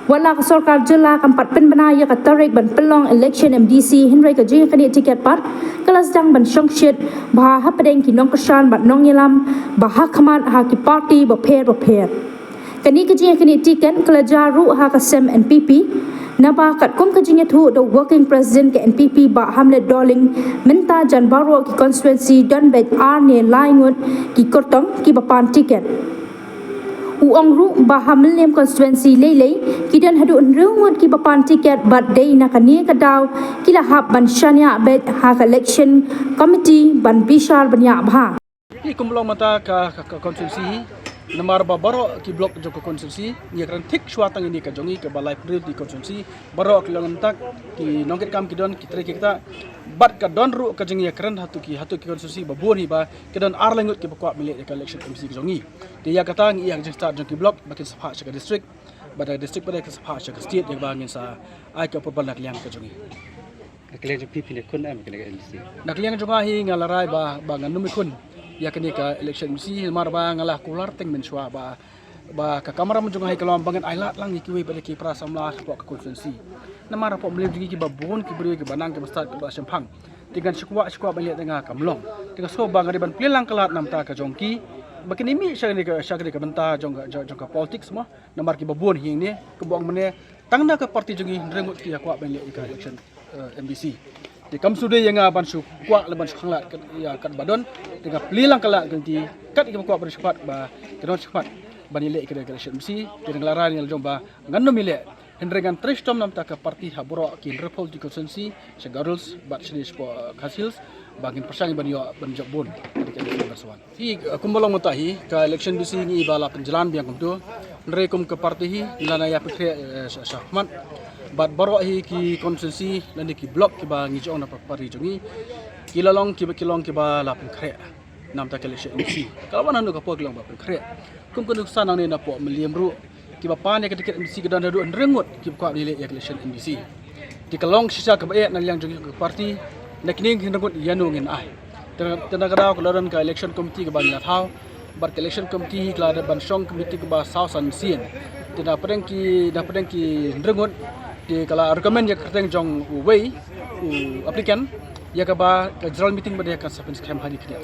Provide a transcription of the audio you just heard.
wala ka sarkar jela kampat penbenaya ka tarik ban pelong election MDC Henry ka jingiaknieh tiket pat kelas jang ban songshit bah ha pedeng ki nong kesan bat nong yelam bah ha khamat ha ki party ba pher kani ka jingiaknieh tiket kala jaru ha ka sem NPP naba kat kom ka jingiathu the working president ke NPP ba hamlet doling menta jan baro ki constituency don bet arne laingut ki kortong ki bapan tiket uang ru bah Mylliem constituency lelei kidan haduh ngut ki bapan tiket bat dei nakani kadaw kila hab ban shania bet ha election committee ban bishal banyak bah Ini kumpulan mata ke konstitusi nomor baru ki blok joko konstitusi ni akan tik suatang ini ke jongi ke balai priut di konstitusi baru ke langan tak ki nongket kam ki don ki tri kita bat ka don ru ke jengi keren hatu ki konstitusi babun hi ba ke don arlengut ki bakwa milik ke election komisi ke jongi dia kata ngi yang start jongi blok bakin sepha ke district pada district pada ke sepha ke state yang bangin sa ai ke perbal nak liang ke jongi Nakliang pipi ne kun am kena LC. Nakliang jonga hi ngalarai ba nganum kun ya kini ka election misi mar ba ngalah kular teng mensua ba ka kamera menjungai kelom bangan ailat lang ikiwe pada ki prasamla ko ka konferensi namara po Mylliem ki ba bon ki beri ki banang ke besar ke ba sempang dengan sekwa balik tengah kamlong dengan so bang riban pelilang kelat nam ta ka jongki bakin imi syagni ka benta jong ka politik semua namar ki ba bon hing ni ke buang mene tangna ka parti jongi rengut ki akwa balik ka election MDC di kam sude yang ban su kwa leban khanglat ya kat badon dengan pelilang kelak ganti kat ikam kwa bersepat ba kedon sepat banile ke election misi dengan laran yang jomba ngano mile hendrengan tristom nam ta ka parti habro ki repol di konsensi segarus bat sinis po khasils bangin persang ban yo ban jobon di election bersuan hi kumbolong mutahi ka election misi ni bala penjalan biang kumtu nrekum ke parti hi lana ya pikre syahmat bat baru ki konsensi dan ki blok ki ba ngi jong na pari jongi kilalong ki ba lapun kre nam ta election misi kalau mana ka po kilong ba kre kum kun sanang ne na po Mylliem ru ki ba pan ya tiket misi ke dan adu rengut ki ko dile election MDC di kalong sisa ke ba na yang jongi ke parti na kining hinrengut yanu ngin ai tena kada ko loron ka election committee ke ba na thau bar election committee kla da ban song committee ke ba sausan sien tena padeng ki rengut di kala argumen ya kerteng jong way applicant ya ka ba general meeting ba dia kan sapen scam hari kini